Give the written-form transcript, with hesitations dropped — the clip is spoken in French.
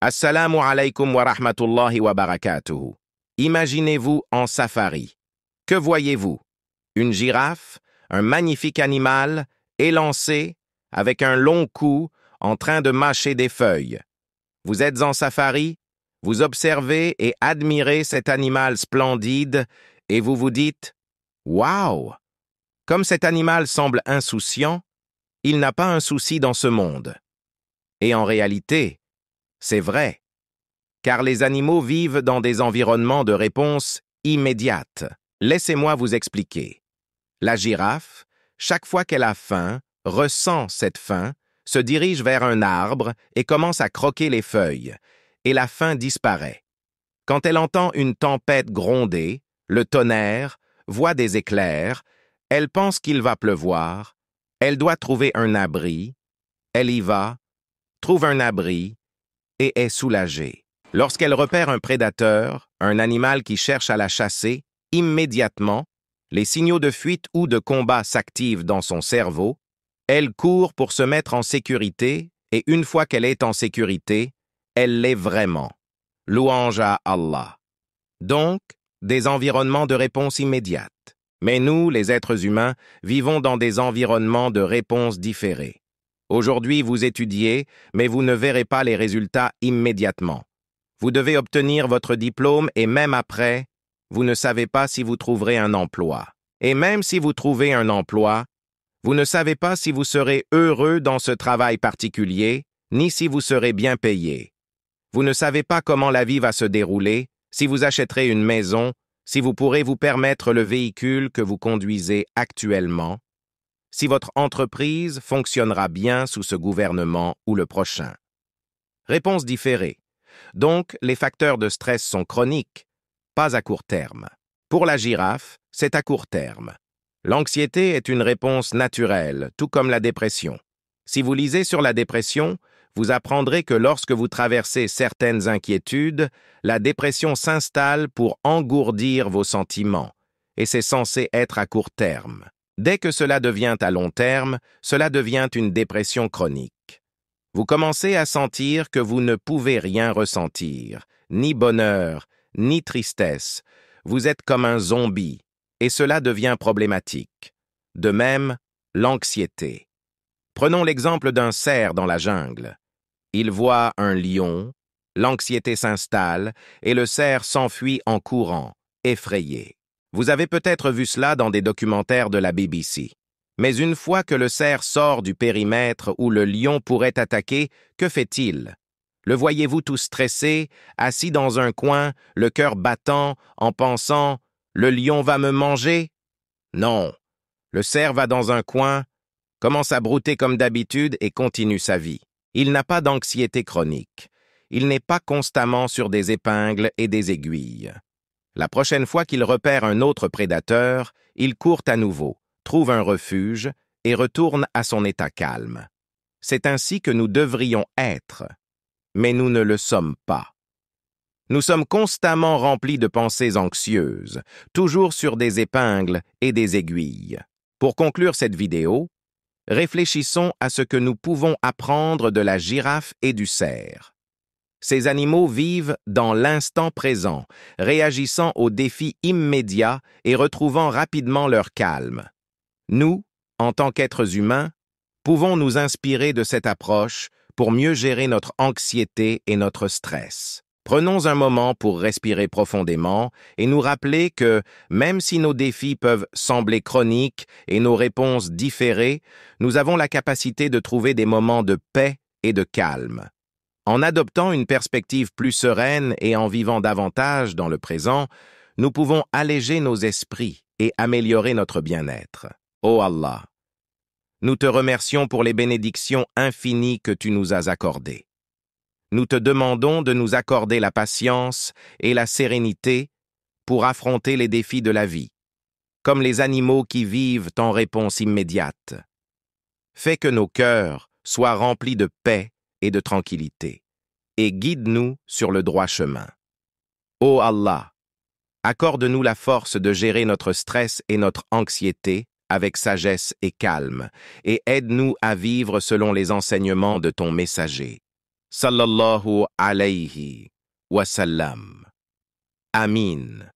Assalamu alaikum wa rahmatullahi wa barakatuhu. Imaginez-vous en safari. Que voyez-vous? Une girafe, un magnifique animal, élancé, avec un long cou, en train de mâcher des feuilles. Vous êtes en safari, vous observez et admirez cet animal splendide et vous vous dites « Waouh! Comme cet animal semble insouciant, il n'a pas un souci dans ce monde. » Et en réalité, c'est vrai, car les animaux vivent dans des environnements de réponse immédiate. Laissez-moi vous expliquer. La girafe, chaque fois qu'elle a faim, ressent cette faim, se dirige vers un arbre et commence à croquer les feuilles, et la faim disparaît. Quand elle entend une tempête gronder, le tonnerre, voit des éclairs, elle pense qu'il va pleuvoir, elle doit trouver un abri, elle y va, trouve un abri, et est soulagée. Lorsqu'elle repère un prédateur, un animal qui cherche à la chasser, immédiatement, les signaux de fuite ou de combat s'activent dans son cerveau, elle court pour se mettre en sécurité et une fois qu'elle est en sécurité, elle l'est vraiment. Louange à Allah. Donc, des environnements de réponse immédiate. Mais nous, les êtres humains, vivons dans des environnements de réponse différés. Aujourd'hui, vous étudiez, mais vous ne verrez pas les résultats immédiatement. Vous devez obtenir votre diplôme et même après, vous ne savez pas si vous trouverez un emploi. Et même si vous trouvez un emploi, vous ne savez pas si vous serez heureux dans ce travail particulier, ni si vous serez bien payé. Vous ne savez pas comment la vie va se dérouler, si vous achèterez une maison, si vous pourrez vous permettre le véhicule que vous conduisez actuellement, si votre entreprise fonctionnera bien sous ce gouvernement ou le prochain. Réponse différée. Donc, les facteurs de stress sont chroniques, pas à court terme. Pour la girafe, c'est à court terme. L'anxiété est une réponse naturelle, tout comme la dépression. Si vous lisez sur la dépression, vous apprendrez que lorsque vous traversez certaines inquiétudes, la dépression s'installe pour engourdir vos sentiments, et c'est censé être à court terme. Dès que cela devient à long terme, cela devient une dépression chronique. Vous commencez à sentir que vous ne pouvez rien ressentir, ni bonheur, ni tristesse. Vous êtes comme un zombie, et cela devient problématique. De même, l'anxiété. Prenons l'exemple d'un cerf dans la jungle. Il voit un lion, l'anxiété s'installe, et le cerf s'enfuit en courant, effrayé. Vous avez peut-être vu cela dans des documentaires de la BBC. Mais une fois que le cerf sort du périmètre où le lion pourrait attaquer, que fait-il? Le voyez-vous tout stressé, assis dans un coin, le cœur battant, en pensant « Le lion va me manger ?» Non. Le cerf va dans un coin, commence à brouter comme d'habitude et continue sa vie. Il n'a pas d'anxiété chronique. Il n'est pas constamment sur des épingles et des aiguilles. La prochaine fois qu'il repère un autre prédateur, il court à nouveau, trouve un refuge et retourne à son état calme. C'est ainsi que nous devrions être, mais nous ne le sommes pas. Nous sommes constamment remplis de pensées anxieuses, toujours sur des épingles et des aiguilles. Pour conclure cette vidéo, réfléchissons à ce que nous pouvons apprendre de la girafe et du cerf. Ces animaux vivent dans l'instant présent, réagissant aux défis immédiats et retrouvant rapidement leur calme. Nous, en tant qu'êtres humains, pouvons nous inspirer de cette approche pour mieux gérer notre anxiété et notre stress. Prenons un moment pour respirer profondément et nous rappeler que, même si nos défis peuvent sembler chroniques et nos réponses différées, nous avons la capacité de trouver des moments de paix et de calme. En adoptant une perspective plus sereine et en vivant davantage dans le présent, nous pouvons alléger nos esprits et améliorer notre bien-être. Ô Allah, nous te remercions pour les bénédictions infinies que tu nous as accordées. Nous te demandons de nous accorder la patience et la sérénité pour affronter les défis de la vie, comme les animaux qui vivent en réponse immédiate. Fais que nos cœurs soient remplis de paix et de tranquillité, et guide-nous sur le droit chemin. Ô Allah, accorde-nous la force de gérer notre stress et notre anxiété avec sagesse et calme, et aide-nous à vivre selon les enseignements de ton messager. sallallahu alayhi wa sallam. Amin.